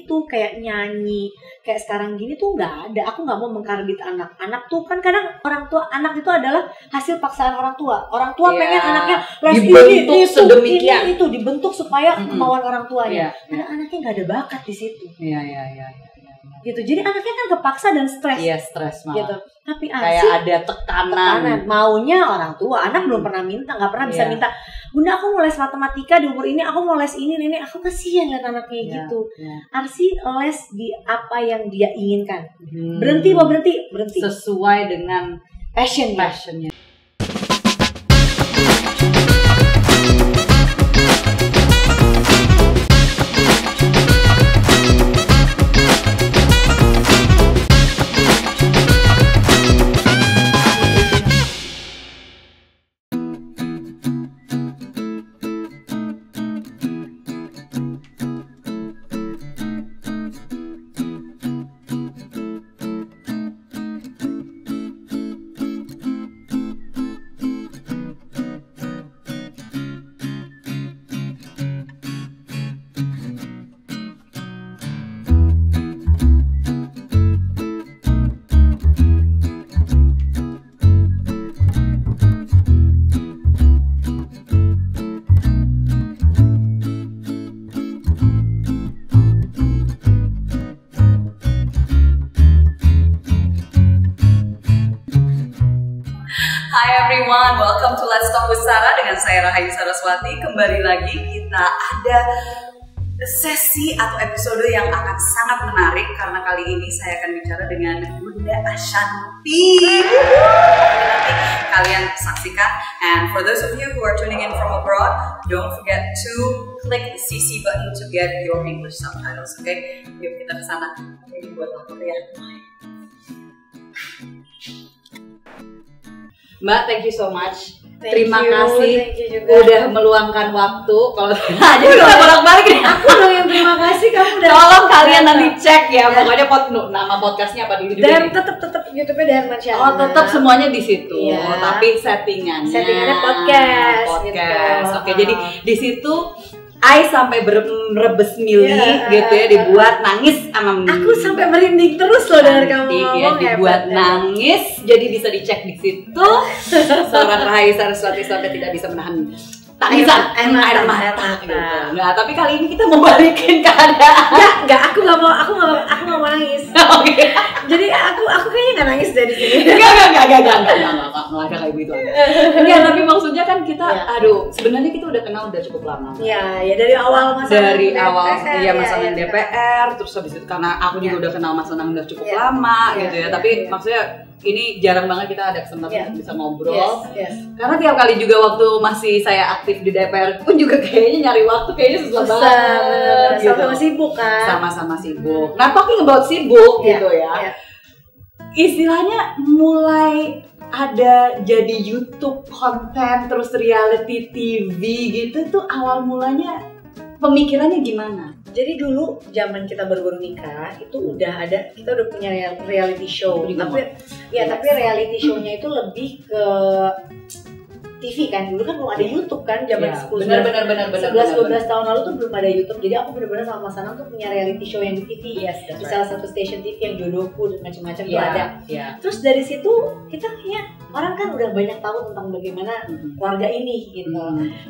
gitu, kayak nyanyi kayak sekarang gini tuh nggak ada. Aku nggak mau mengkarbit anak. Anak tuh kan kadang orang tua, anak itu adalah hasil paksaan orang tua. Orang tua pengen anaknya dibentuk sedemikian, itu dibentuk supaya kemauan orang tuanya. Karena anaknya nggak ada bakat di situ. Gitu. Jadi anaknya kan kepaksa dan stres. Iya, stres malah. Gitu. Tapi kayak ada tekanan. Maunya orang tua. Anak belum pernah minta, nggak pernah bisa minta. Bunda, aku mau les matematika di umur ini, aku mau les ini. Aku kasihan lihat anaknya gitu. Arsi les di apa yang dia inginkan. Berhenti. Sesuai dengan passionnya. Hi everyone, welcome to Let's Talk with Sarah dengan saya Rahayu Saraswati. Kembali lagi kita ada sesi atau episode yang akan sangat menarik karena kali ini saya akan bicara dengan Bunda Ashanti. Nanti kalian saksikan. And for those of you who are tuning in from abroad, don't forget to click the CC button to get your English subtitles. Okay? Yuk kita ke sana. Ini buat apa ya? Mbak, thank you so much. Terima kasih udah meluangkan waktu. Kalau jadi udah bolak-balik nih. Aku dong yang terima kasih, kamu udah. Tolong kalian nanti cek ya. Pokoknya nama podcastnya apa dulu juga. Dan tetap YouTube-nya Darman Syahna. Oh, tetap semuanya di situ. Tapi settingannya podcast. Gitu. Oke, jadi di situ I sampai merebes milih gitu ya, dibuat nangis sama aku sampai merinding terus loh dari kamu ya, dibuat nangis, jadi bisa dicek di situ. Seorang Rahayu Saraswati sampai tidak bisa menahan tangisan, air mata gitu. Nah, tapi kali ini kita mau balikin keadaan. Enggak, aku nggak mau nangis. Oke. Jadi aku kayaknya nggak nangis dari sini. Enggak ada kayak gitu. Enggak, tapi maksudnya kan kita, aduh, sebenarnya kita udah kenal udah cukup lama. Iya, dari awal Mas Anang DPR, terus habis itu karena aku juga udah kenal Mas Anang udah cukup lama gitu ya. Tapi maksudnya ini jarang banget kita ada kesempatan bisa ngobrol. Karena tiap kali juga waktu masih saya aktif di DPR pun juga kayaknya nyari waktu kayaknya susah banget. Sama-sama sibuk kan. Sama-sama sibuk. Nah, talking about sibuk gitu ya. Istilahnya mulai ada jadi YouTube konten terus reality TV gitu tuh awal mulanya pemikirannya gimana? Jadi dulu zaman kita baru nikah itu udah ada, kita udah punya reality show. Tapi reality show-nya itu lebih ke TV kan. Dulu kan belum ada YouTube kan, zaman 11-12 tahun lalu tuh belum ada YouTube. Jadi aku benar-benar sama Mas Anang tuh punya reality show yang di TV. Di salah satu station TV yang Jodohku dan macam-macam tuh ada. Terus dari situ kita kayak orang kan udah banyak tahu tentang bagaimana keluarga ini gitu.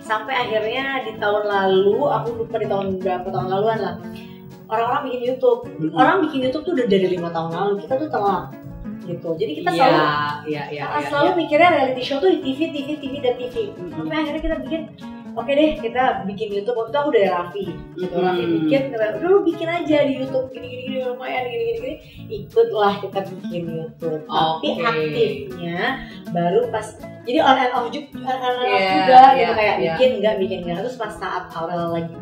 Sampai akhirnya di tahun lalu, aku lupa di tahun berapa tahun laluan lah, orang-orang bikin YouTube. Orang bikin YouTube tuh udah dari 5 tahun lalu. Kita tuh telat gitu. Jadi kita selalu mikirnya reality show tuh di TV. Sampai akhirnya kita bikin, oke deh kita bikin YouTube. Waktu itu aku dari Raffi gitu. Raffi bikin, udah lu bikin aja di YouTube gini lumayan gini. Ikutlah kita bikin YouTube. Tapi aktifnya baru pas, jadi on and off juga gitu, kayak bikin enggak. Terus pas saat Aurel lagi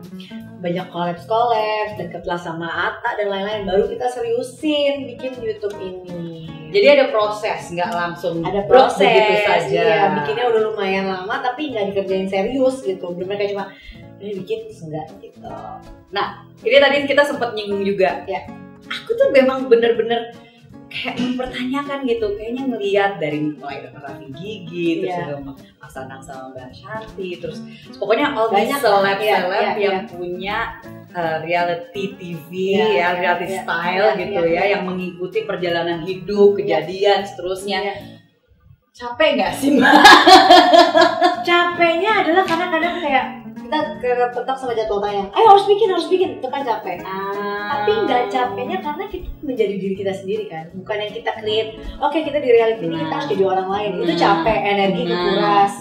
banyak collabs deketlah sama Atta dan lain-lain, baru kita seriusin bikin YouTube ini. Jadi ada proses, nggak langsung ada proses begitu saja. Iya, bikinnya udah lumayan lama tapi nggak dikerjain serius gitu. Bener kayak cuma bikin terus enggak gitu. Nah, ini tadi kita sempat nyinggung juga. Ya. Aku tuh memang bener-bener kayak mempertanyakan gitu, kayaknya ngelihat dari mulai Raffi Gigi, terus juga Mas Anang sama Mbak Shanti, terus pokoknya all banyak seleb yang punya reality TV reality style gitu yang mengikuti perjalanan hidup, kejadian seterusnya. Capek nggak sih Mbak? Capeknya adalah karena kadang kayak kita kepetok sama jadwal tayang, ayo harus bikin, itu kan capek. Tapi nggak capeknya karena kita menjadi diri kita sendiri kan, bukan yang kita create. Oke, kita di reality ini kita harus jadi orang lain. Itu capek, energi kekuras.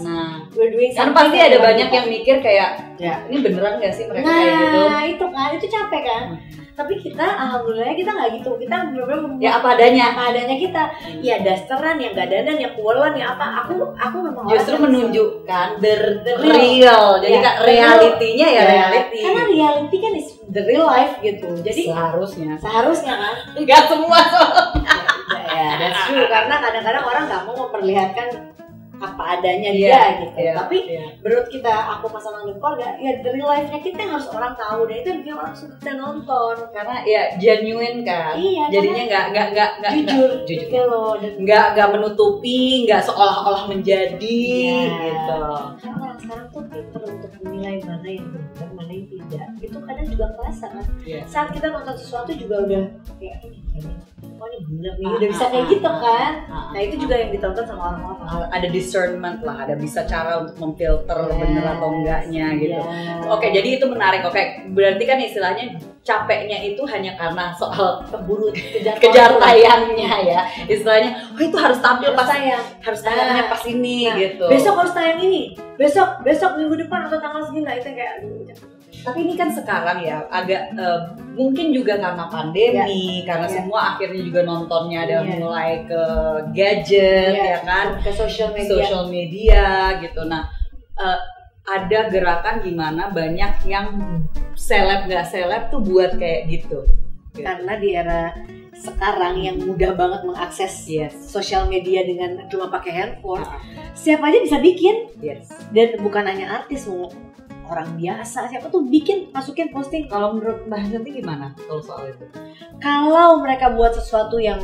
We're doing something. Kan pasti ada banyak yang mikir kayak, ini beneran nggak sih mereka kayak gitu? Nah itu kan, itu capek kan. Tapi kita alhamdulillah kita nggak gitu, kita benar-benar ya apa adanya kita. Ya dasteran, yang nggak dandan, yang kualan, yang apa. Aku memang justru menunjukkan the real. Jadi kan realitinya reality. Karena reality kan is the real life gitu. Jadi seharusnya kan. Nggak semua soalnya. Ya that's true. Karena kadang-kadang orang nggak mau memperlihatkan apa adanya dia gitu. Tapi menurut kita, aku pasangan keluarga, ya the real life-nya kita yang harus orang tahu, dan itu yang bikin orang suka kita nonton karena ya genuine kan. Jadinya nggak jujur gitu loh, nggak menutupi, nggak seolah-olah menjadi gitu. Karena orang sekarang tuh pintar untuk menilai mana yang benar, mana yang tidak. Itu kadang juga kerasa kan. Saat kita nonton sesuatu juga udah kayak ini bener nih, udah bisa kayak gitu kan. Nah itu juga yang ditonton sama orang-orang. Ada discernment lah, ada bisa cara untuk memfilter bener atau enggaknya gitu. Oke, jadi itu menarik. Oke, berarti kan istilahnya capeknya itu hanya karena soal keburu kejar tayangnya ya. Istilahnya, itu harus tampil harus tayangnya pas ini gitu. Besok harus tayang ini. Besok minggu depan atau tanggal segini. Itu kayak tapi ini kan sekarang ya agak mungkin juga karena pandemi, karena semua akhirnya juga nontonnya ada mulai ke gadget ya kan, ke social media gitu. Nah ada gerakan gimana banyak yang seleb nggak seleb tuh buat kayak gitu. Karena di era sekarang yang mudah banget mengakses sosial media dengan cuma pakai handphone, siapa aja bisa bikin. Dan bukan hanya artis, orang biasa siapa tuh masukin posting. Kalau menurut Mbak Shanti gimana kalau soal itu? Kalau mereka buat sesuatu yang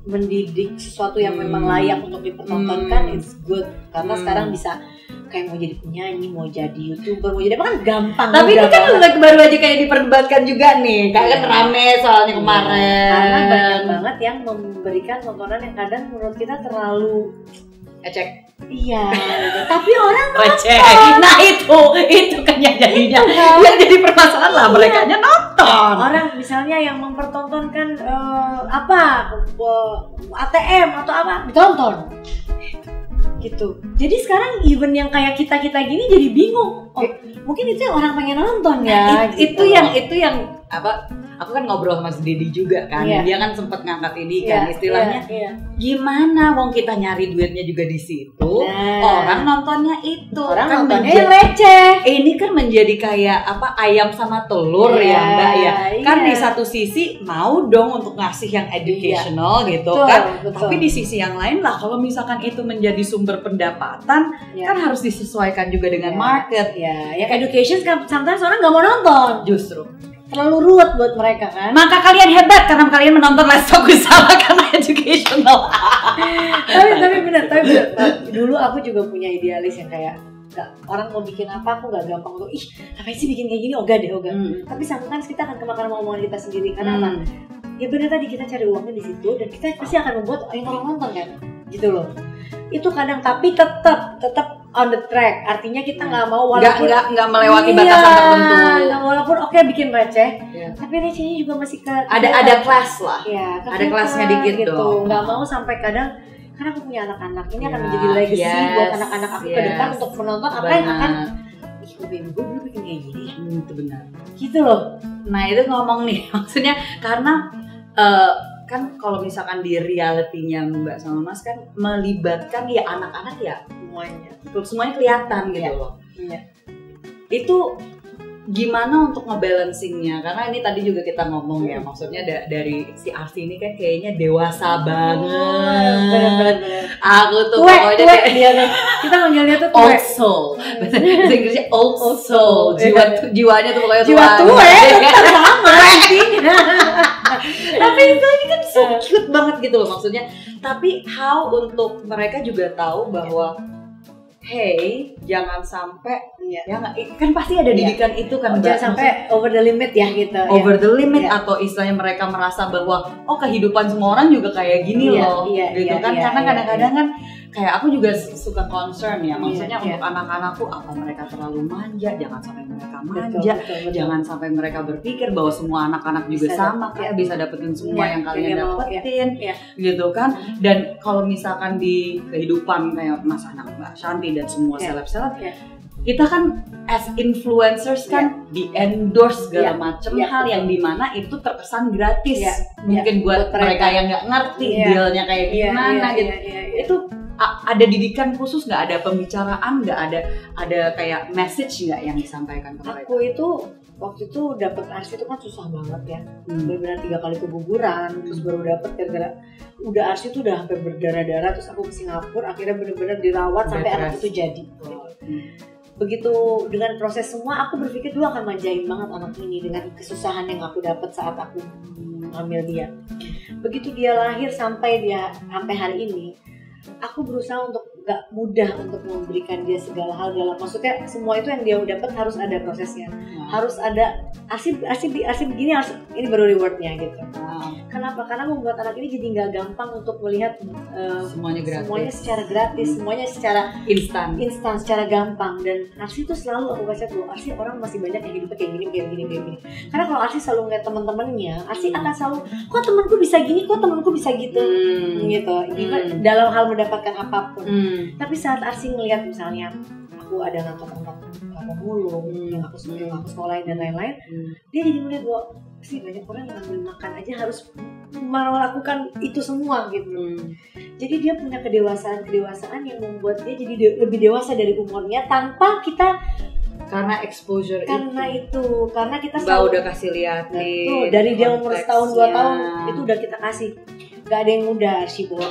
mendidik, sesuatu yang memang layak untuk dipertontonkan, it's good. Karena sekarang bisa kayak mau jadi penyanyi, mau jadi YouTuber, mau jadi apa kan gampang. Tapi ini kan baru aja kayak diperdebatkan juga nih, kan rame soalnya kemarin. Karena banyak banget yang memberikan tontonan yang kadang menurut kita terlalu ecek. Iya, tapi orang receh. Nah itu kan yang jadinya yang jadi permasalahan lah, mereka nya nonton. Orang misalnya yang mempertontonkan ATM atau apa ditonton gitu. Jadi sekarang even yang kayak kita gini jadi bingung. Mungkin itu yang orang pengen nonton ya. Itu yang apa? Aku kan ngobrol sama si Dedi juga kan, dia kan sempat ngangkat ini kan, istilahnya gimana, wong kita nyari duitnya juga di situ, orang nontonnya itu, orang kan nontonnya receh. Ini kan menjadi kayak apa, ayam sama telur ya Mbak ya, kan di satu sisi mau dong untuk ngasih yang educational gitu kan, tapi di sisi yang lain lah, kalau misalkan itu menjadi sumber pendapatan, kan harus disesuaikan juga dengan market. Yang education sometimes orang nggak mau nonton, justru terlalu ruwet buat mereka kan. Maka kalian hebat karena kalian menonton Let's Talk with Sarah karena educational. tapi benar. Dulu aku juga punya idealis yang kayak orang mau bikin apa aku nggak gampang untuk ngapain sih bikin kayak gini, ogah. Tapi sometimes kita akan kemakan omongan kita sendiri karena apa? Ya benar tadi, kita cari uangnya di situ dan kita pasti akan membuat yang orang nonton kan, gitu loh. Itu kadang tapi tetap on the track, artinya kita nggak mau walaupun nggak melewati batasan tertentu. Walaupun oke, bikin receh, tapi recehnya juga masih ada kelas lah. Ada kelasnya dikit gitu. Nggak mau sampai kadang, karena aku punya anak-anak, ini akan menjadi legacy buat anak-anak aku ke depan untuk menonton apa yang akan gue dulu bikin kayak gini. Itu benar. Gitu loh. Nah itu ngomong nih, maksudnya karena kan kalau misalkan di realitinya Mbak sama Mas kan melibatkan ya anak-anak ya semuanya kelihatan gitu loh. Itu gimana untuk ngebalancingnya? Karena ini tadi juga kita ngomong ya, maksudnya dari si Arsi ini kan kayaknya dewasa banget. Bener. Aku tuh pokoknya kita manggilnya tuh old soul. Bahasa Inggrisnya old soul. Jiwanya tuh pokoknya jiwa tua. Sama intinya. Tapi itu kan so cute banget gitu loh maksudnya. Tapi how untuk mereka juga tahu bahwa hey, jangan sampai ya nggak, kan pasti ada didikan itu kan, jangan sampai over the limit ya gitu. Over the limit atau istilahnya mereka merasa bahwa kehidupan semua orang juga kayak gini loh, gitu kan. Karena kadang-kadang kan kayak aku juga suka concern ya, maksudnya untuk anak-anakku apa mereka terlalu manja, jangan sampai mereka manja, betul. Jangan sampai mereka berpikir bahwa semua anak-anak juga bisa sama kayak bisa dapetin semua yang kalian dapetin, gitu kan. Dan kalau misalkan di kehidupan kayak Mas Anak, Mbak Shanti dan semua seleb-seleb, kita kan as influencers kan di endorse segala macam hal yang dimana itu terkesan gratis, mungkin buat mereka yang nggak ngerti dealnya kayak gimana gitu. Itu ada didikan khusus nggak, ada pembicaraan nggak, ada kayak message nggak yang disampaikan ke mereka? Aku itu waktu itu dapet ARSI itu kan susah banget ya, benar-benar 3 kali keguguran, terus baru dapet gara-gara udah ARSI itu udah hampir berdarah-darah, terus aku ke Singapura akhirnya benar-benar dirawat sampai anak itu jadi. Begitu dengan proses semua, aku berpikir dulu akan manjain banget anak ini dengan kesusahan yang aku dapat saat aku hamil dia. Begitu dia lahir sampai hari ini, aku berusaha untuk gak mudah untuk memberikan dia segala hal dalam, maksudnya semua itu yang dia dapat harus ada prosesnya, harus ada ARSI begini, harus ini baru rewardnya gitu. Kenapa? Karena membuat anak ini jadi nggak gampang untuk melihat semuanya secara gratis, semuanya secara instan, secara gampang. Dan ARSI itu selalu aku kasih tahu, ARSI orang masih banyak yang hidupnya kayak gini. Karena kalau ARSI selalu ngeliat teman-temannya, ARSI akan selalu kok temanku bisa gini, kok temanku bisa gitu, gitu. Dalam hal mendapatkan apapun. Tapi saat ARSI ngelihat misalnya aku ada ngantor-ngantor pemulung yang aku sekolahin dan lain-lain, dia jadi melihat bahwa sih banyak orang yang ngambil makan aja harus melakukan itu semua gitu. Jadi dia punya kedewasaan yang membuat dia jadi lebih dewasa dari umurnya tanpa kita, karena exposure karena kita selalu udah kasih lihat dari dia umur setahun 2 tahun itu udah kita kasih. Gak ada yang mudah sih, bahwa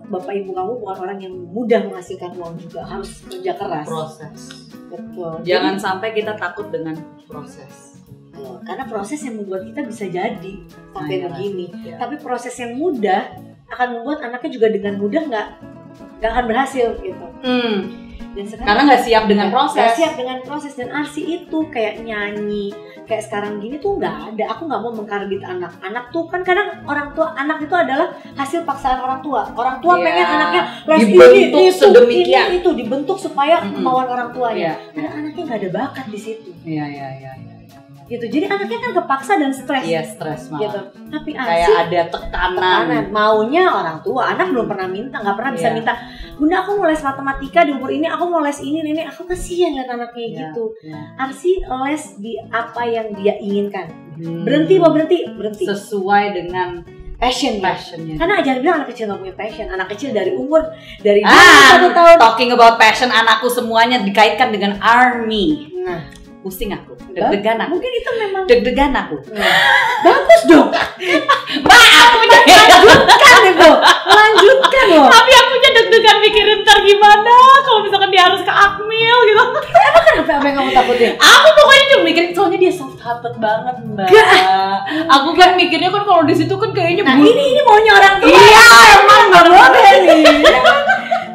bapak ibu kamu bukan orang yang mudah menghasilkan uang juga, harus kerja keras. Proses. Betul. Jangan sampai kita takut dengan proses. Karena proses yang membuat kita bisa jadi sampai begini. Tapi proses yang mudah akan membuat anaknya juga dengan mudah nggak akan berhasil gitu. Dan karena nggak siap dengan proses. Nggak siap dengan proses. Dan ARSI itu kayak nyanyi, kayak sekarang gini tuh nggak ada. Aku nggak mau mengkarbit anak. Anak tuh kan kadang anak itu adalah hasil paksaan orang tua. Orang tua pengen anaknya dibentuk sedemikian. Itu dibentuk supaya kemauan orang tuanya. Karena anaknya nggak ada bakat di situ. Iya. Gitu. Jadi anaknya kan kepaksa dan stres. Iya, stres malah. Gitu. Tapi kayak ada tekanan. Maunya orang tua. Anak belum pernah minta, nggak pernah bisa minta. Bunda, aku mau les matematika di umur ini, aku mau les ini. Aku kasihan lihat anaknya gitu. ARSI les di apa yang dia inginkan. Berhenti. Sesuai dengan passionnya. Karena jangan bilang anak kecil nggak punya passion. Anak kecil dari 1 tahun. Talking about passion, anakku semuanya dikaitkan dengan army. Pusing aku, deg-degan aku. Mungkin itu memang deg-degan aku. Bagus dong. Mbak, akunya lanjutkan loh. Tapi akunya deg-degan mikirin ntar gimana kalau misalkan dia harus ke Akmil gitu. Emang kenapa apa yang kamu takutin? Aku pokoknya cuma mikirin, soalnya dia soft hearted banget, Mbak. Aku kan mikirnya kan kalau di situ kan kayaknya ini maunya orang tua. Iya, emang nggak boleh nih.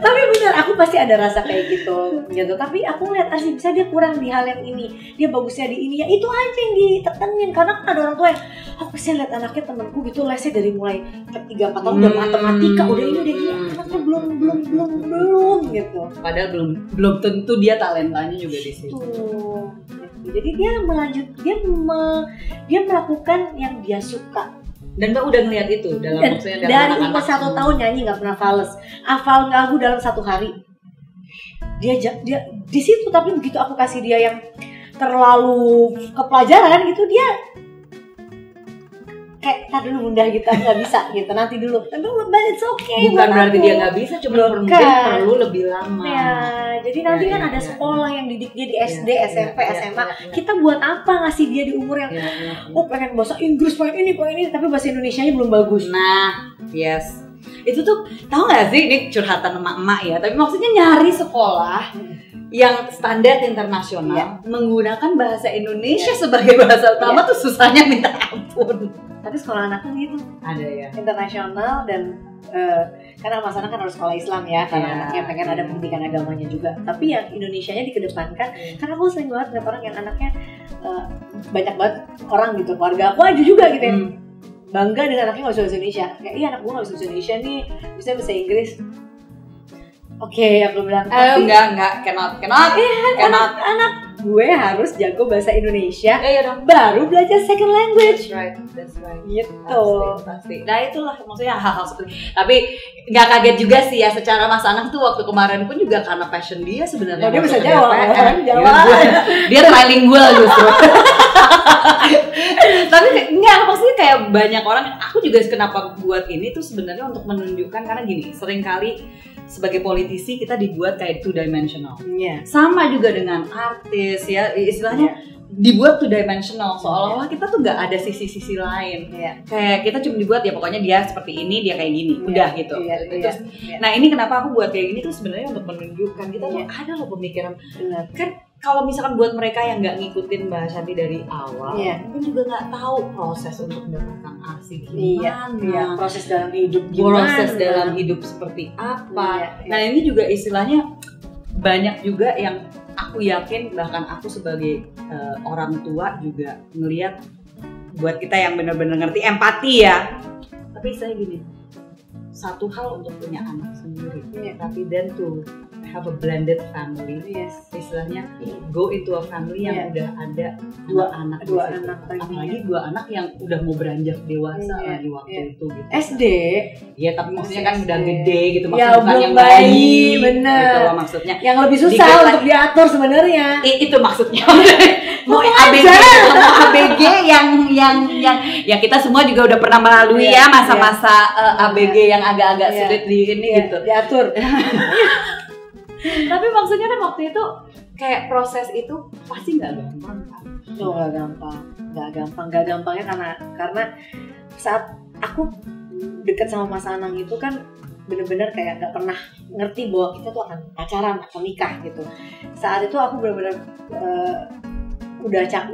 Tapi benar, aku pasti ada rasa kayak gitu. Tapi aku ngeliat ARSI bisa dia kurang di hal yang ini, dia bagusnya di ini, ya itu aja yang ditekenin. Karena kan ada orang tua yang aku bisa lihat anaknya, temanku gitu lesnya dari mulai 3-4 tahun udah matematika, udah ini udah gini, anaknya belum gitu. Padahal belum tentu dia talentanya juga di situ. Jadi dia dia melakukan yang dia suka. Dan Mbak udah ngeliat itu dalam dari umur 1 tahun nyanyi nggak pernah fales, hafal lagu dalam 1 hari. Dia di situ. Tapi begitu aku kasih dia yang terlalu ke pelajaran gitu, dia kayak tadi dulu Bunda gitu, nggak bisa gitu, nanti dulu. Tapi it's okay. Bukan berarti dia nggak bisa, cuma mungkin perlu lebih lama. Ya, jadi nanti kan ada sekolah yang didik dia di SD, SMP, SMA. Kita buat apa ngasih dia di umur yang pengen bahasa Inggris, pengen ini, tapi bahasa Indonesianya belum bagus. Nah, yes. Itu tuh tahu nggak sih, ini curhatan emak-emak ya. Tapi maksudnya nyari sekolah yang standar internasional menggunakan bahasa Indonesia sebagai bahasa utama tuh susahnya minta ampun. Tapi sekolah anakku gitu. Ada ya. Internasional dan karena Mas Anang kan harus sekolah Islam ya, karena anaknya pengen ada pendidikan agamanya juga. Tapi yang Indonesianya dikedepankan, karena aku sering banget ngeliat orang yang anaknya banyak banget orang gitu, keluarga aku aja juga gitu ya, bangga dengan anaknya nggak bisa bahasa Indonesia. Kayak iya anak gue nggak bisa bahasa Indonesia nih, bisa bahasa Inggris. Oke, aku bilang enggak, cannot. Anak gue harus jago bahasa Indonesia, baru belajar second language. That's right. Gitu. Pasti. Nah itulah maksudnya hal-hal seperti. Tapi nggak kaget juga sih ya, secara Mas Anang tuh waktu kemarin pun juga karena passion dia sebenarnya. Dia bisa Jawa. Dia trilingual justru. Tapi enggak, maksudnya kayak banyak orang. Aku juga kenapa buat ini tuh sebenarnya untuk menunjukkan, karena gini, seringkali sebagai politisi kita dibuat kayak two dimensional. Sama juga dengan artis ya, istilahnya dibuat two dimensional, seolah-olah kita tuh nggak ada sisi-sisi lain. Kayak kita cuma dibuat ya pokoknya dia seperti ini, dia kayak gini, udah gitu. Terus, nah ini kenapa aku buat kayak gini tuh sebenarnya untuk menunjukkan kita tuh ada loh pemikiran. Kan kalau misalkan buat mereka yang nggak ngikutin Mbak Shanti dari awal, mungkin juga nggak tahu proses untuk mendapatkan ASI gimana, proses dalam hidup gimana, proses dalam hidup seperti apa. Nah ini juga istilahnya banyak juga yang aku yakin, bahkan aku sebagai orang tua juga ngelihat, buat kita yang benar-benar ngerti empati ya. Tapi saya gini, satu hal untuk punya anak sendiri, tapi then to have a blended family, istilahnya go into a family yang udah ada dua anak, apalagi dua anak yang udah mau beranjak dewasa lagi waktu itu gitu. SD, ya tapi maksudnya kan udah gede gitu, maksudnya bukan yang bayi, bener. Gitu loh maksudnya. Yang lebih susah untuk diatur sebenarnya. Itu maksudnya. Mau ABG, yang kita semua juga udah pernah melalui ya masa-masa ABG yang agak-agak sulit di ini gitu. Diatur. Tapi maksudnya kan waktu itu kayak proses itu pasti nggak gampang kan? Nggak gampangnya karena saat aku deket sama Mas Anang itu kan bener-bener kayak nggak pernah ngerti bahwa kita tuh akan pacaran atau nikah gitu. Saat itu aku bener-bener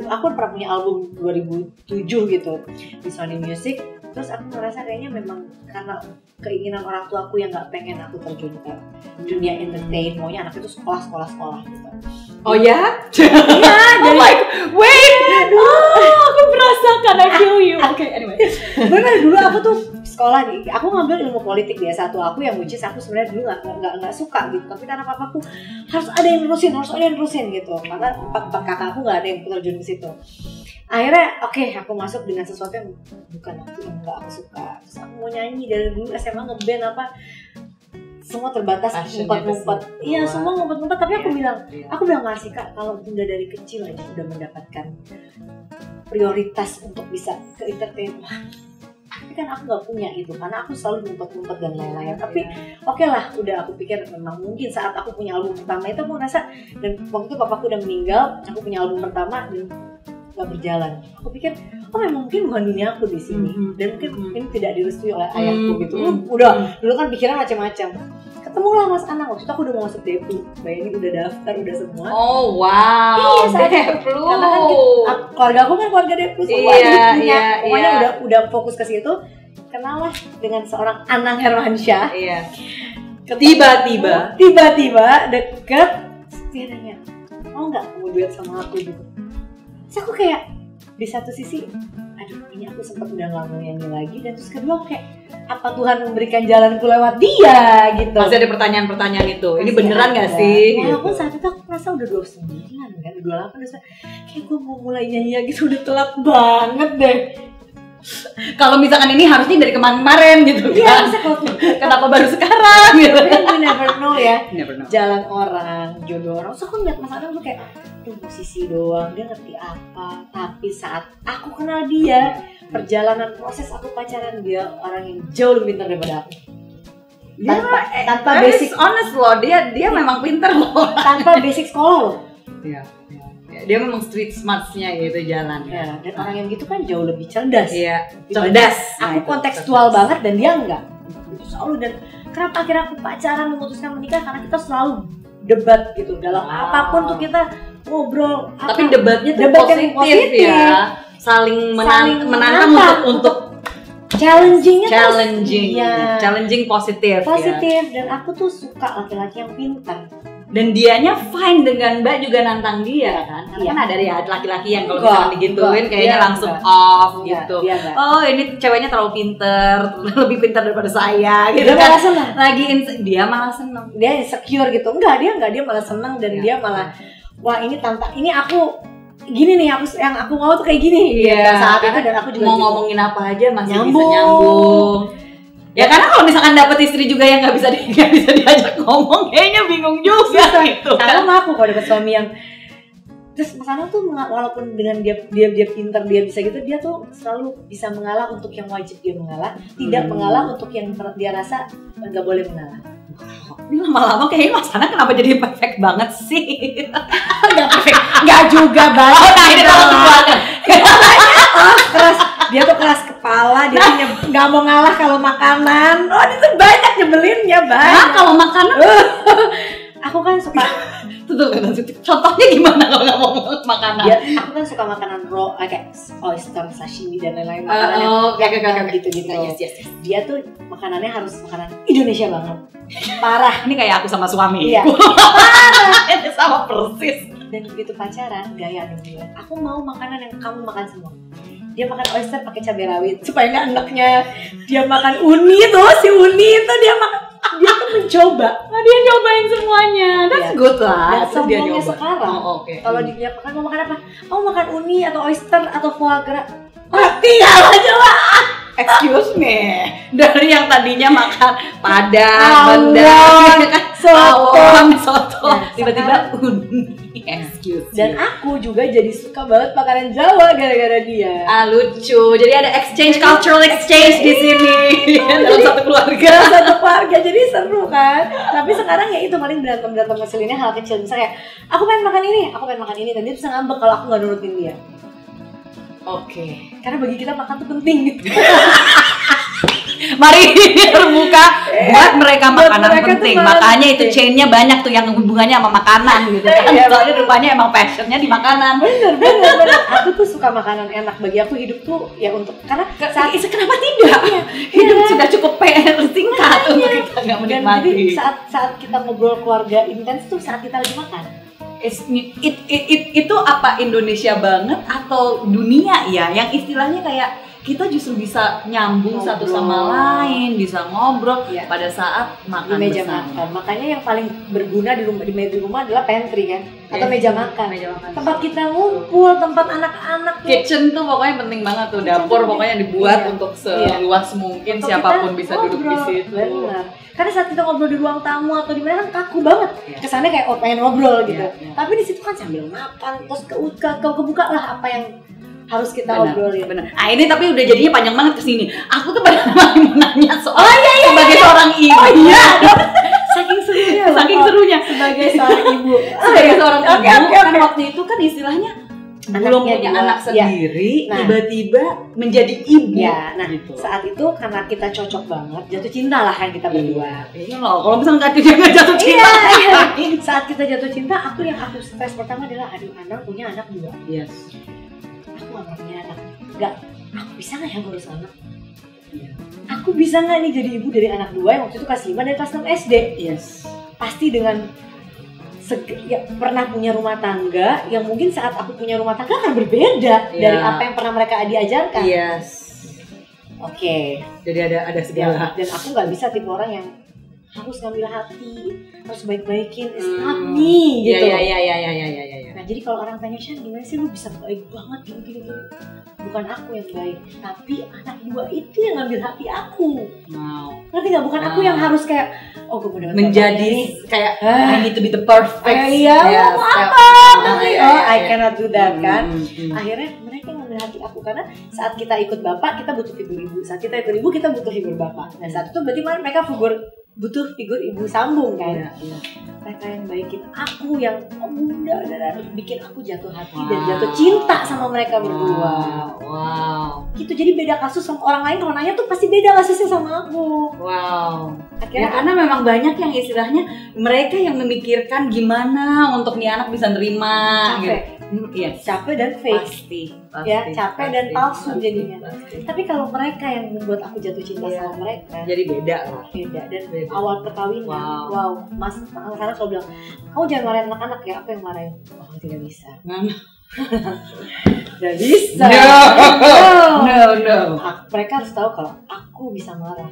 aku pernah punya album 2007 gitu di Sony Music. Terus aku ngerasa kayaknya memang karena keinginan orang tua aku yang nggak pengen aku terjun ke dunia entertain, maunya anak itu sekolah gitu. Oh ya? Iya. I'm like, wait, aku merasakan, I feel you. Okay, anyway. Bener, dulu aku tuh sekolah aku ngambil ilmu politik dia satu, aku yang which is aku sebenarnya dulu nggak suka gitu, tapi karena papaku harus ada yang nerusin gitu, karena empat kakak aku nggak ada yang terjun ke situ. Akhirnya aku masuk dengan sesuatu yang bukan yang nggak aku suka. Terus aku mau nyanyi dari dulu SMA, ngeband apa, semua terbatas, ngumpet-ngumpet. Iya, semua ngumpet-ngumpet. Tapi aku bilang nggak sih Kak, kalau Bunda dari kecil aja udah mendapatkan prioritas untuk bisa ke entertainment. Tapi kan aku nggak punya gitu, karena aku selalu ngumpet-ngumpet dan lain-lain. Tapi oke lah, udah aku pikir memang mungkin saat aku punya album pertama itu aku ngerasa, dan waktu itu papaku udah meninggal, aku punya album pertama dan gak berjalan. Aku pikir, memang mungkin bukan dunia aku di sini, dan mungkin tidak direstui oleh ayahku gitu. Udah, dulu kan pikiran macam-macam. Ketemulah Mas Anang, waktu itu aku udah mau masuk Depu, bayangin udah daftar, udah semua. Oh wow, iya saya Depu. Karena kan keluarga aku kan keluarga Depu semua, pokoknya udah fokus ke situ. Kenal lah dengan seorang Anang Hermansyah. Iya. Tiba-tiba deket, dia nanya, mau nggak kamu duet sama aku gitu? Terus aku kayak di satu sisi, aduh ini aku sempat udah gak mau nyanyi lagi, dan terus kedua kayak apa Tuhan memberikan jalanku lewat dia gitu. Masih ada pertanyaan-pertanyaan itu, ini beneran gak sih? Walaupun saat itu aku merasa udah 29 kan, 28 udah kayak gue mau mulai nyanyi lagi tuh udah telat banget deh. Kalau misalkan ini harusnya dari kemarin gitu kan? Kenapa baru sekarang gitu? Kan we never know ya. Never know. Jalan orang, jodoh orang. So aku ngeliat Mas Anang tuh kayak musisi doang, dia ngerti apa. Tapi saat aku kenal dia, perjalanan proses aku pacaran, dia orang yang jauh lebih pintar daripada aku. Tanpa basic, honest loh, dia memang pintar loh. Tanpa basic sekolah loh. Iya. Dia memang street smarts-nya gitu jalan. Ya, dan orang yang gitu kan jauh lebih cerdas. Iya, cerdas. Aku kontekstual banget dan dia enggak. Itu selalu, dan kenapa akhirnya aku pacaran memutuskan menikah, karena kita selalu debat gitu dalam apapun tuh kita ngobrol. Tapi debatnya tuh positif ya. Saling menantang untuk challenging positif dan aku tuh suka laki-laki yang pintar. Dan dianya fine dengan Mbak juga nantang dia kan? Karena kan ada ya laki-laki yang kalau misalkan digituin kayaknya langsung off gitu. Oh ini ceweknya terlalu pinter, lebih pintar daripada saya gitu. Dia kan. malah seneng. Dia malah seneng. Dia insecure gitu. Enggak, dia malah seneng dan dia malah wah ini aku gini nih, yang aku mau tuh kayak gini. Saat itu dan aku juga mau ngomongin apa aja masih bisa nyambung. Ya karena kalau misalkan dapet istri juga yang nggak bisa diajak ngomong, kayaknya bingung juga gitu. Sama aku kalau dapet suami yang terus Mas Anang tuh walaupun dengan dia pintar, dia bisa gitu, dia tuh selalu bisa mengalah untuk yang wajib dia mengalah, tidak mengalah untuk yang dia rasa nggak boleh mengalah. Ini lama-lama kayaknya Mas Anang kenapa jadi perfect banget sih? Nggak perfect, nggak juga banget. Nah ini keras. Dia tuh keras kepala, dia tuh nggak mau ngalah kalau makanan. Oh, dia tuh banyak nyebelinnya, banyak. Kalau makanan, aku kan suka. Contohnya gimana kalau nggak mau makanan? Aku kan suka makanan raw, kayak oyster, sashimi dan lain-lain makanan yang gitu-gitu. Yes. Dia tuh makanannya harus makanan Indonesia banget. Parah. Ini kayak aku sama suami. Iya. Parah. Ini sama persis. Dan begitu pacaran, gaya dia. Aku mau makanan yang kamu makan semua. Dia makan oyster pakai cabai rawit supaya nggak enaknya. Dia makan uni tuh, si uni itu dia tuh mencoba. Dia nyobain semuanya. That's good lah. Dan sombongnya sekarang. Kalau dia mau makan apa? Mau makan uni atau oyster atau foie gras? Tinggal aja lah. Excuse me. Dari yang tadinya makan padang, rendang, soto, tiba-tiba uni. Excuse me. Dan aku juga jadi suka banget makanan Jawa gara-gara dia. Lucu. Jadi ada cultural exchange di sini. Dalam satu keluarga. Jadi seru kan. Tapi sekarang ya itu paling berantem ngeselinnya hal kecil. Misalnya aku pengen makan ini, dan dia bisa ngambek kalau aku nggak nurutin dia. Oke. Karena bagi kita makan tuh penting gitu. Mari terbuka buat mereka makanan penting. Makanya itu chainnya banyak tuh yang hubungannya sama makanan gitu kan. Soalnya rupanya emang passionnya di makanan. Bener. Aku tuh suka makanan enak. Bagi aku hidup tuh ya untuk karena kenapa tidak? Hidup sudah cukup singkat untuk kita nggak menikmati. Jadi saat kita ngobrol keluarga intens tuh saat kita lagi makan. Itu apa Indonesia banget atau dunia ya? Yang istilahnya kayak kita justru bisa nyambung satu sama lain, bisa ngobrol pada saat makan di meja bersama. Makan. Makanya yang paling berguna di rumah adalah pantry kan, atau meja makan. Tempat kita ngumpul, tempat anak-anak. Kitchen tuh pokoknya penting banget tuh, dapur pokoknya dibuat untuk seluas mungkin siapapun bisa duduk di situ. Benar. Karena saat kita ngobrol di ruang tamu atau di mana kan kaku banget. Kesannya kayak pengen ngobrol gitu. Tapi di situ kan sambil makan, terus kebuka lah apa yang harus kita obrolin. Bener. Nah ini tapi udah jadinya panjang banget kesini. Aku tuh benar mau nanya soal sebagai seorang ibu. Saking serunya. Sebagai seorang ibu. Kan waktu itu kan istilahnya belum punya anak sendiri, tiba-tiba menjadi ibu. Nah gitu. Saat itu karena kita cocok banget, jatuh cinta lah kan kita berdua. Iya loh, kalau misalnya nggak jatuh cinta. Saat kita jatuh cinta, aku stres pertama adalah Anang punya anak 2. Yes. Aku gak punya anak. Aku bisa gak yang ngurus anak? Aku bisa gak nih jadi ibu dari anak 2 yang waktu itu kelas 5 dan kelas 6 SD? Yes. Pasti dengan pernah punya rumah tangga yang mungkin saat aku punya rumah tangga akan berbeda dari apa yang pernah mereka diajarkan. Yes. Oke. Jadi ada segala. Dan aku gak bisa tipe orang yang harus ngambil hati, harus baik-baikin, it's not me gitu. Iya. Nah jadi kalau orang tanya, Shan gimana sih lu bisa baik banget gini. Bukan aku yang baik, tapi anak 2 itu yang ngambil hati aku. Ngerti gak? Bukan aku yang harus kayak, gue bener-bener menjadi kayak I need to be the perfect. I cannot do that kan. Akhirnya mereka ngambil hati aku karena saat kita ikut bapak kita butuh figur ibu, saat kita ikut ibu kita butuh figur bapak. Nah saat itu berarti mereka butuh figur ibu sambung kan. Mereka yang baikin aku, yang bunda dan bikin aku jatuh hati dan jatuh cinta sama mereka berdua. Gitu. Jadi beda kasus sama orang lain, kalau nanya tuh pasti beda kasusnya sama aku. Akhirnya karena memang banyak yang istilahnya mereka yang memikirkan gimana untuk nih anak bisa nerima. Yes. Capek dan fake. Pasti, Ya, capek dan palsu jadinya. Pasti. Tapi kalau mereka yang membuat aku jatuh cinta sama mereka, Jadi beda lah. beda. Dan Beda. awal perkawinan, wow, Mas, karena selalu bilang, kamu jangan marahin anak-anak ya, apa yang marahin? Oh, tidak bisa. Tidak bisa. No. Mereka harus tahu kalau aku bisa marah.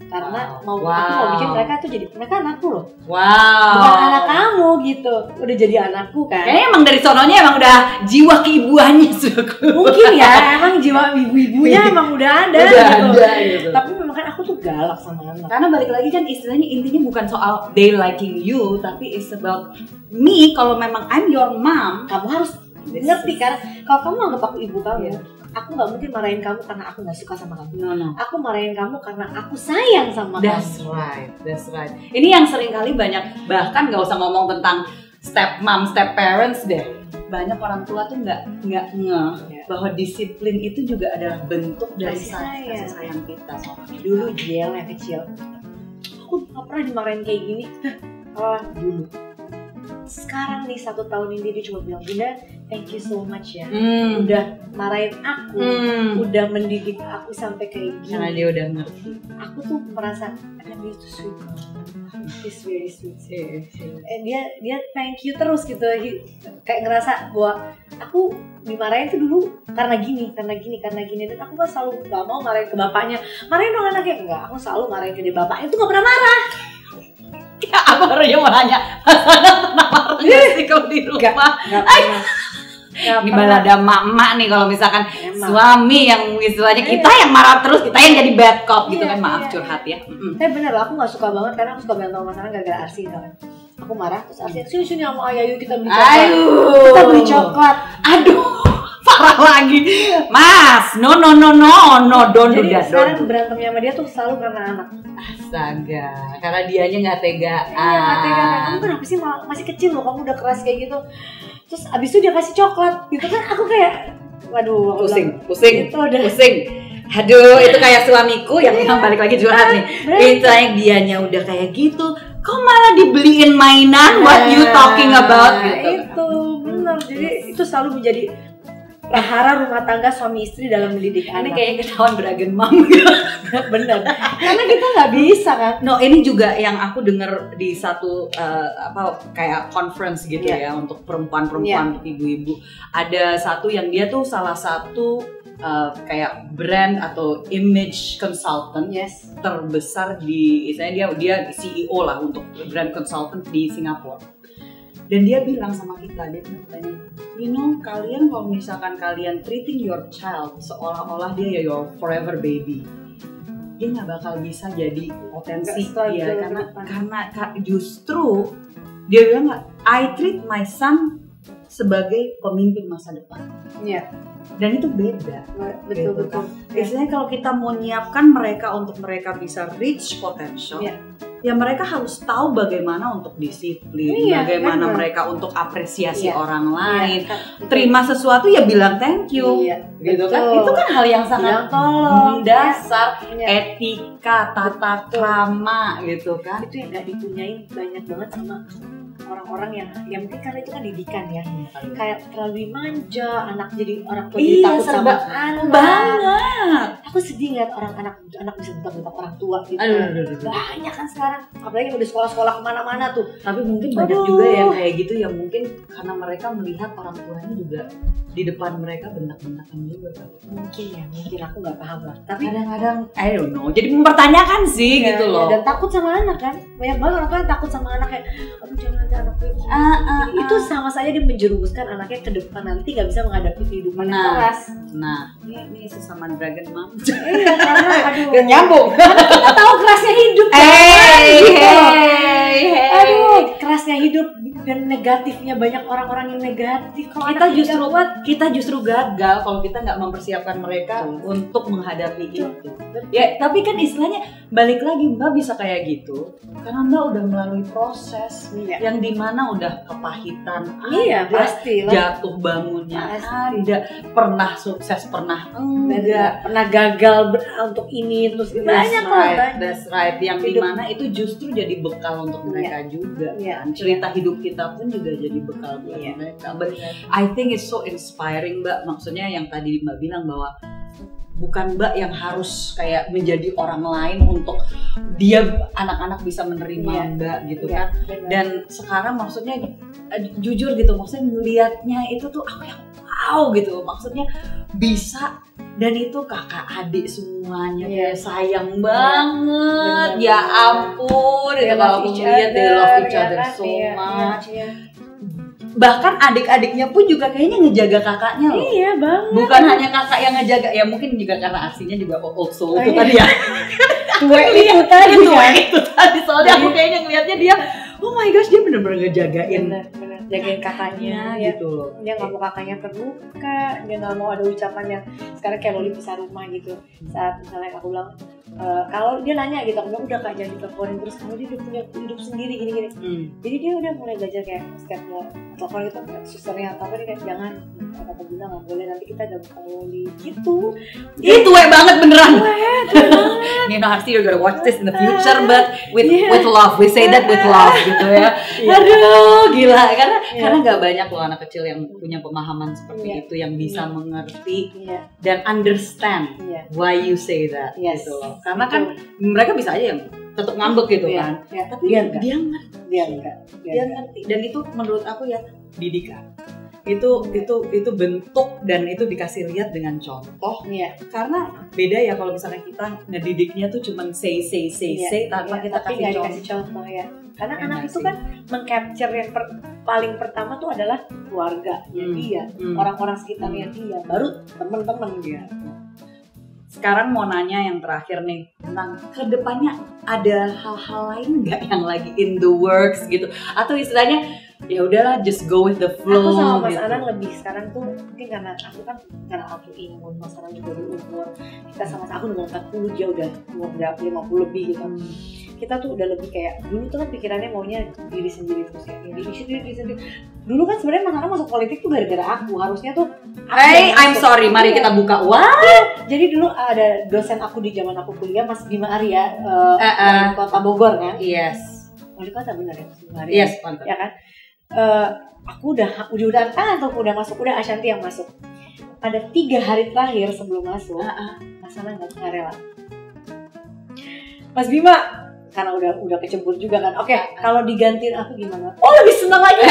Karena Wow. aku mau bikin mereka tuh jadi, mereka anakku loh. Wow. Bukan anak kamu gitu. Udah jadi anakku kan. Kayaknya emang dari sononya emang udah jiwa keibuannya sudah keluar. Mungkin ya, emang jiwa ibu-ibunya emang udah ada Udah gitu. ada gitu. Tapi memang kan aku tuh galak sama anak. Karena balik lagi kan istilahnya intinya bukan soal they liking you, tapi it's about me. Kalau memang I'm your mom, Kamu harus ngerti kan, kalau kamu anggap aku ibu kamu, Iya. aku nggak mungkin marahin kamu karena aku nggak suka sama kamu. no. Aku marahin kamu karena aku sayang sama That's kamu. right. Ini yang sering kali banyak, bahkan nggak usah ngomong tentang step mom, step parents deh. Banyak orang tua tuh nggak ngeh bahwa disiplin itu juga adalah bentuk dari kasih sayang kita. Dulu Jiel yang kecil, aku nggak pernah dimarahin kayak gini. Dulu. Sekarang nih 1 tahun ini dia cuma bilang, Bunda, thank you so much ya. Udah marahin aku, udah mendidik aku sampai kayak gini. Karena dia udah ngerti. Aku tuh merasa, dia tuh sweet. He's very sweet. Dia thank you terus gitu. Kayak ngerasa bahwa aku dimarahin tuh dulu karena gini. Dan aku kan selalu gak mau marahin ke bapaknya. Marahin dong anaknya. Enggak, aku selalu marahin ke dia. Bapaknya tuh gak pernah marah. Ya, aku barunya mau nanya, pasangan pernah marah nggak sih kalau di rumah? Gak pernah. Ini balada mak-mak nih kalau misalkan Emang. suami yang istilahnya kita yang marah terus, kita yang jadi bad cop gitu kan, maaf curhat ya. Tapi bener loh, aku gak suka banget karena aku suka berantem sama pasangan gara-gara Arsi gitu kan. Aku marah, terus Arsi, sini sama ayah yuk kita beli coklat. Ayo. Kita beli coklat. Aduh, parah lagi. Mas, no, don't do Jadi that. sekarang berantemnya sama dia tuh selalu karena anak. Astaga, karena dianya nggak tegaan. Iya, gak tega kan. Kamu kenapa sih masih kecil loh, kamu udah keras kayak gitu. Terus abis itu dia kasih coklat gitu kan, aku kayak waduh, Pusing. Itu udah. Pusing. Aduh, itu kayak suamiku yang balik lagi curhat nih. Itu yang dianya udah kayak gitu, kok malah dibeliin mainan? What you talking about gitu. Itu benar. Jadi itu selalu menjadi prahara rumah tangga suami istri dalam mendidik Ini anak. kayaknya ketahuan beragam mam. Bener. Karena kita nggak bisa kan. No, ini juga yang aku dengar di satu kayak conference gitu ya untuk perempuan-perempuan, untuk ibu-ibu. Ada satu yang dia tuh salah satu kayak brand atau image consultant terbesar di, istilahnya dia CEO lah untuk brand consultant di Singapura. Dan dia bilang sama kita, dia bilang, kalian kalau misalkan kalian treating your child seolah-olah dia your forever baby, dia nggak bakal bisa jadi potensi dia, karena justru dia bilang nggak, I treat my son sebagai pemimpin masa depan. Iya. Dan itu beda. Betul. Istilahnya kalau kita mau nyiapkan mereka untuk mereka bisa reach potential, ya mereka harus tahu bagaimana untuk disiplin, bagaimana mereka untuk apresiasi orang lain, terima sesuatu ya bilang thank you, gitu kan? Itu kan hal yang sangat mendasar, etika, tata krama, gitu kan? Itu yang nggak dipunyain banyak banget sama orang-orang yang mungkin karena itu kan didikan ya, kayak terlalu manja, anak jadi orang tua jadi takut sama anak banget. Aku sedih ngeliat anak bisa bentak-bentak orang tua gitu. Banyak kan sekarang, apalagi udah sekolah-sekolah kemana-mana tuh. Tapi mungkin banyak juga yang kayak gitu, yang mungkin karena mereka melihat orang tuanya juga di depan mereka bentak-bentakan juga kan. Mungkin aku nggak paham lah. Tapi kadang-kadang I don't know, jadi mempertanyakan sih gitu loh. Dan takut sama anak kan, banyak banget orang tua yang takut sama anak, kayak aduh jangan nanti anakku itu sama saja dia menjerumuskan anaknya ke depan, nanti nggak bisa menghadapi kehidupan yang keras. Ini sesama Dragon Mom. Iya, karena aduh nyambung. Kita tahu kerasnya hidup. Aduh, kerasnya hidup dan negatifnya, banyak orang-orang yang negatif. Kalau kita justru gagal kalau kita nggak mempersiapkan mereka untuk menghadapi itu. Ya, tapi kan istilahnya balik lagi Mbak bisa kayak gitu karena Mbak udah melalui proses yang dimana udah kepahitan, pasti jatuh bangunnya, ada pernah sukses, pernah enggak, pernah gagal untuk ini terus banyak that's right, yang dimana itu justru jadi bekal untuk mereka juga kan. Cerita hidup kita pun juga jadi bekal buat mereka. But I think it's so inspiring Mbak, maksudnya yang tadi Mbak bilang bahwa bukan Mbak yang harus kayak menjadi orang lain untuk dia anak-anak bisa menerima Mbak gitu kan. Dan sekarang maksudnya jujur gitu, maksudnya ngelihatnya itu tuh aku yang wow gitu, maksudnya bisa. Dan itu kakak adik semuanya sayang banget, ya ampun itu kalau aku lihat they love each other so much. Bahkan adik-adiknya pun juga kayaknya ngejaga kakaknya loh. Iya banget. Bukan hanya kakak yang ngejaga, ya mungkin juga karena aksinya juga old soul itu tadi ya. Itu tadi soalnya aku kayaknya ngelihatnya dia, oh my gosh dia bener-bener ngejagain. Bener jagain kakaknya gitu loh. Dia nggak mau kakaknya terluka, dia nggak mau ada ucapan yang sekarang kayak Loli pisah rumah gitu. Saat misalnya aku bilang kalau dia nanya gitu, aku bilang udah Kak jangan diteleponin terus, kalau dia udah punya hidup sendiri gini-gini. Jadi dia udah mulai belajar kayak setiap mau telepon itu susternya atau apa dia kayak jangan, kata bilang nggak boleh nanti kita ada di gitu. Itu banget beneran. You know, Harsi, you're gonna watch this in the future, but with love, we say that with love gitu ya. Aduh, gila, karena nggak banyak loh anak kecil yang punya pemahaman seperti itu, yang bisa mengerti dan understand why you say that gitu loh. Karena kan mereka bisa aja yang tetap ngambek gitu kan, tapi dia ngerti, dan itu menurut aku ya didikan. Itu bentuk dan itu dikasih lihat dengan contoh. Karena beda ya kalau misalnya kita ngedidiknya tuh cuman say tanpa kita kasih contoh ya. Karena anak itu kan mengcapture yang paling pertama tuh adalah keluarga dia, orang-orang sekitarnya dia, baru teman-teman dia. Sekarang mau nanya yang terakhir nih, tentang kedepannya ada hal-hal lain nggak yang lagi in the works gitu, atau istilahnya ya udahlah just go with the flow. Aku sama Mas gitu. Anang lebih sekarang tuh mungkin karena aku imun, Mas Anang juga di umur kita sama, aku udah 40, dia udah umur 50 lebih gitu. Kita tuh udah lebih kayak dulu tuh kan pikirannya maunya diri sendiri terus ya, diri sendiri. Dulu kan sebenarnya Mas Anang masuk politik tuh gara-gara aku, harusnya tuh hey, I'm sorry, mari kita buka. Jadi dulu ada dosen aku di zaman aku kuliah, Mas Bima Arya, wali kota Bogor kan? Yes. Wali kota benar ya, Mas Bima Arya. Yes, mantap. Ya kan? Aku udah udah masuk, udah Ashanti yang masuk. Pada 3 hari terakhir sebelum masuk, Mas Anang nggak rela. Mas Bima, karena udah kecebur juga kan. Oke, kalau digantiin aku gimana? Oh, lebih senang lagi.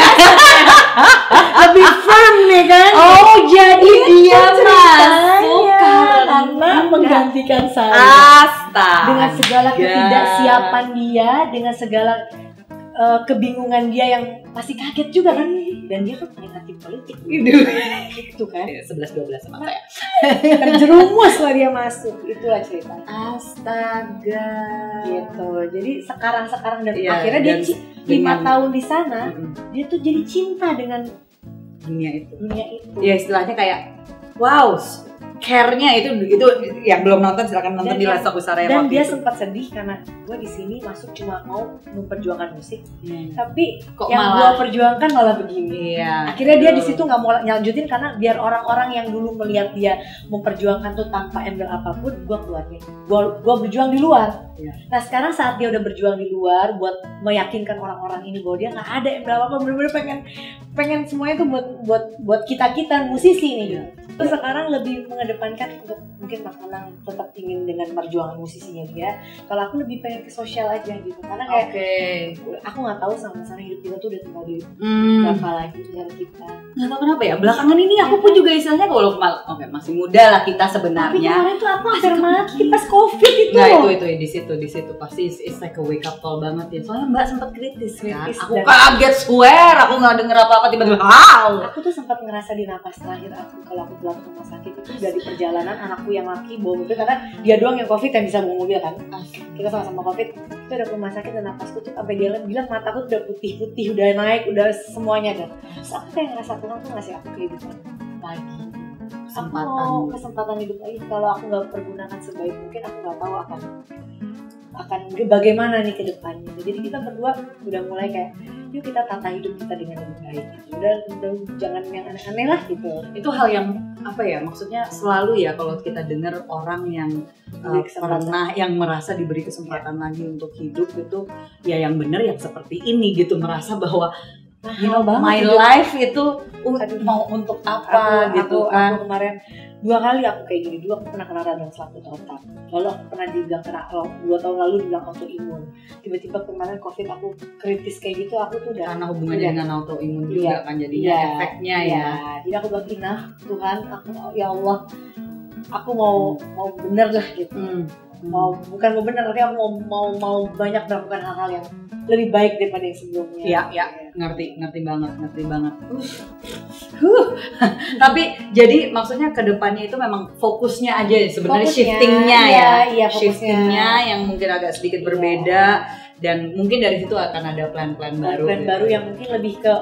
Lebih firm nih kan. Oh, jadi dia masuk karena menggantikan saya. Astaga. Dengan segala ketidaksiapan dia, dengan segala kebingungan dia yang pasti kaget juga kan. Dan dia kan paling aktif politik gitu kan. 11-12 sama saya. Terjerumus lah dia masuk. Itulah cerita. Astaga. Gitu. Jadi sekarang dan akhirnya dia 5 tahun di sana, dia tuh jadi cinta dengan dunia itu. Ya istilahnya kayak wow, care-nya itu yang belum nonton silakan nonton di Lesta Kusara yang dan waktu dia itu. Sempat sedih karena gue di sini masuk cuma mau memperjuangkan musik, tapi kok yang gue perjuangkan malah begini. Akhirnya dia di situ nggak mau nyanjutin karena biar orang-orang yang dulu melihat dia memperjuangkan tuh tanpa embel apapun, gue keluarnya. Gue berjuang di luar. Nah sekarang saat dia udah berjuang di luar buat meyakinkan orang-orang ini bahwa dia nggak ada embel apa, bener-bener pengen semuanya tuh buat kita musisi nih. Terus sekarang lebih mengedepankan untuk mungkin Mas Anang tetap ingin dengan perjuangan musisinya dia. Kalau aku lebih pengen ke sosial aja gitu, karena kayak aku nggak tahu sama Mas Anang hidup kita tuh udah tinggal di berapa lagi dengan kita. Nggak tahu kenapa ya belakangan ini aku pun juga istilahnya kalau masih muda lah kita sebenarnya. Tapi kemarin tuh aku hampir mati pas COVID itu. Nah itu di situ pasti it's like a wake up call banget ya. Soalnya Mbak sempat kritis kan. Aku kaget swear, aku nggak denger apa-apa tiba-tiba aku tuh sempat ngerasa di napas terakhir aku kalau aku pulang ke rumah sakit itu dari perjalanan anakku yang laki bawa mobil, karena dia doang yang COVID yang bisa bawa mobil kan. Kita sama-sama COVID, itu ada rumah sakit dan napasku tuh sampai dia bilang mataku tuh udah putih-putih, udah naik, udah semuanya kan. Terus aku kayak ngerasa Tuhan tuh ngasih aku kehidupan lagi. kesempatan hidup lagi. Kalau aku nggak pergunakan sebaik mungkin, aku nggak tahu akan bagaimana nih ke depannya. Jadi kita berdua udah mulai kayak, yuk kita tata hidup kita dengan lebih baik. Udah jangan yang aneh-aneh lah gitu. Itu hal yang apa ya, maksudnya selalu ya kalau kita dengar orang yang pernah yang merasa diberi kesempatan lagi untuk hidup itu ya yang benar yang seperti ini gitu, merasa bahwa my life itu mau untuk apa gitu kan. Aku kemarin 2 kali aku kayak gini. Dulu aku pernah kena radang selaput otak, lalu aku pernah dibilang kena 2 tahun lalu dibilang autoimun. Tiba-tiba kemarin COVID aku kritis kayak gitu. Aku tuh udah karena hubungannya dengan autoimun juga kan jadinya efeknya ya. Jadi aku bilang, nah Tuhan, aku ya Allah, aku mau bener lah gitu. Bukan mau bener, tapi aku mau banyak melakukan hal-hal yang lebih baik daripada yang sebelumnya. Iya. Ngerti banget. Tapi jadi maksudnya kedepannya itu memang fokusnya aja sebenarnya, shiftingnya ya. Iya, shiftingnya yang mungkin agak sedikit berbeda, dan mungkin dari situ akan ada plan-plan baru. Plan baru yang mungkin lebih ke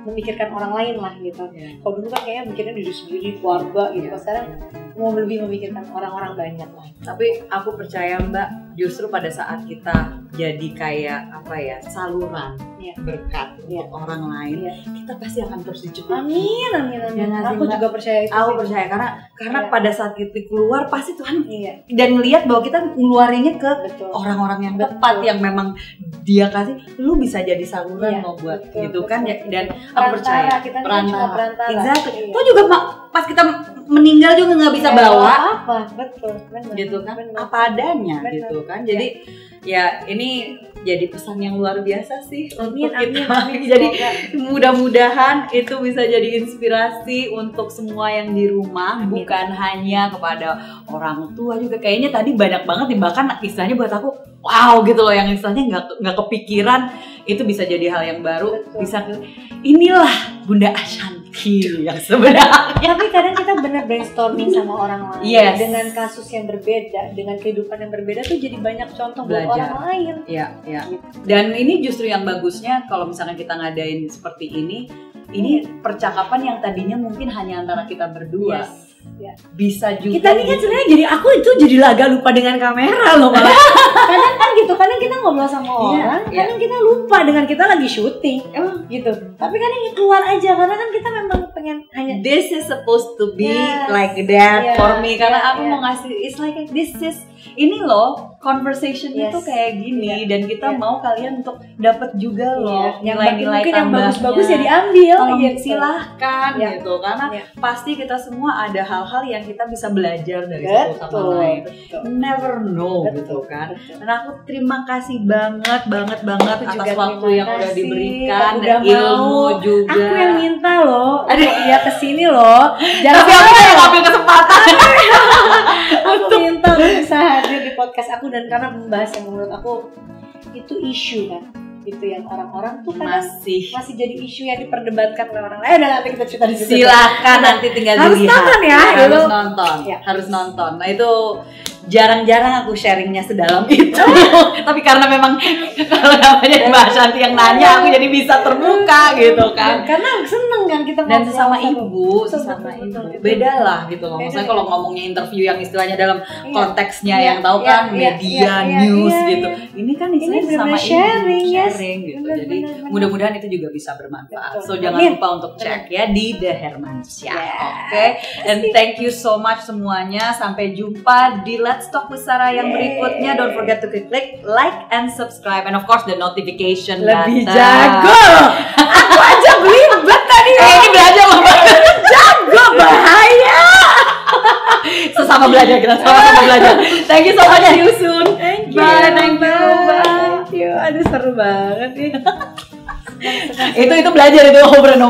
memikirkan orang lain lah gitu. Kalau dulu kan kayaknya mikirnya diri sendiri, keluarga gitu. Sekarang mau lebih memikirkan orang-orang banyak lah. Tapi aku percaya Mbak, justru pada saat kita jadi kayak apa ya, saluran berkat untuk orang lain, kita pasti akan terus dicukupi. Amin. Aku juga percaya itu. Aku percaya karena pada saat kita keluar pasti Tuhan dan melihat bahwa kita ngeluarinnya ke orang-orang yang tepat, yang memang Dia kasih. Lu bisa jadi saluran loh buat gitu kan. Dan aku percaya perantara. Exactly. Itu juga pas kita meninggal juga nggak bisa bawa apa. Betul. Benar. Gitu kan. Apa adanya gitu kan. Jadi ya ini jadi pesan yang luar biasa sih untuk kita. Jadi mudah-mudahan itu bisa jadi inspirasi untuk semua yang di rumah, bukan hanya kepada orang tua juga. Kayaknya tadi banyak banget nih, bahkan istilahnya buat aku wow gitu loh, yang istilahnya nggak kepikiran itu bisa jadi hal yang baru. Bisa inilah Bunda Ashanti yang sebenarnya. Tapi kadang kita benar brainstorming sama orang lain dengan kasus yang berbeda, dengan kehidupan yang berbeda tuh jadi banyak contoh buat orang lain. Iya. Dan ini justru yang bagusnya kalau misalnya kita ngadain seperti ini percakapan yang tadinya mungkin hanya antara kita berdua. Bisa juga. Kita ini kan sebenarnya jadi aku itu jadi agak lupa dengan kamera loh malah. Kadang kan gitu, kadang kita ngobrol sama orang, kadang kita lupa dengan kita lagi syuting, gitu. Tapi kadang keluar aja karena kan kita memang pengen hanya this is supposed to be like that for me, karena aku mau ngasih it's like this is ini loh conversation itu kayak gini dan kita mau kalian untuk dapat juga loh nilai-nilai yang bagus-bagus ya diambil. Silahkan gitu, karena pasti kita semua ada hal-hal yang kita bisa belajar dari satu sama lain. Never know gitu kan. Dan aku terima kasih banget atas waktu yang udah diberikan dan ilmu juga. Aku yang minta loh, dia kesini loh. Jangan tapi aku yang ngambil kesempatan. Aku minta bisa hadir di podcast aku, dan karena membahas yang menurut aku itu isu kan. Itu yang orang-orang tuh masih jadi isu yang diperdebatkan oleh orang lain. Nanti kita cerita di situ. Silakan nanti tinggal harus dilihat. Nonton ya, harus nonton. Nah itu jarang-jarang aku sharingnya sedalam itu. Tapi karena memang kalau namanya Mbak Ashanti yang nanya, aku jadi bisa terbuka gitu kan. Karena seneng kan kita dan sesama ibu, beda lah gitu loh. Maksudnya kalau ngomongnya interview yang istilahnya dalam konteksnya yang tahu kan media, news gitu. Ini kan istilahnya sama sharing gitu. Jadi mudah-mudahan itu juga bisa bermanfaat. So jangan lupa untuk cek ya di The Hermansyah. Oke. And thank you so much semuanya. Sampai jumpa di Let's Talk with Sarah yang berikutnya. Don't forget to click like and subscribe, and of course the notification lebih button. Jago. Aku aja belibet tadi. Ini belajar loh. Jago, bahaya. Sama belajar, kita sama-sama belajar. Thank you so much, see you soon. Thank you. Bye, thank you. Bye. Thank you. Aduh seru banget nih. Itu belajar itu over and over.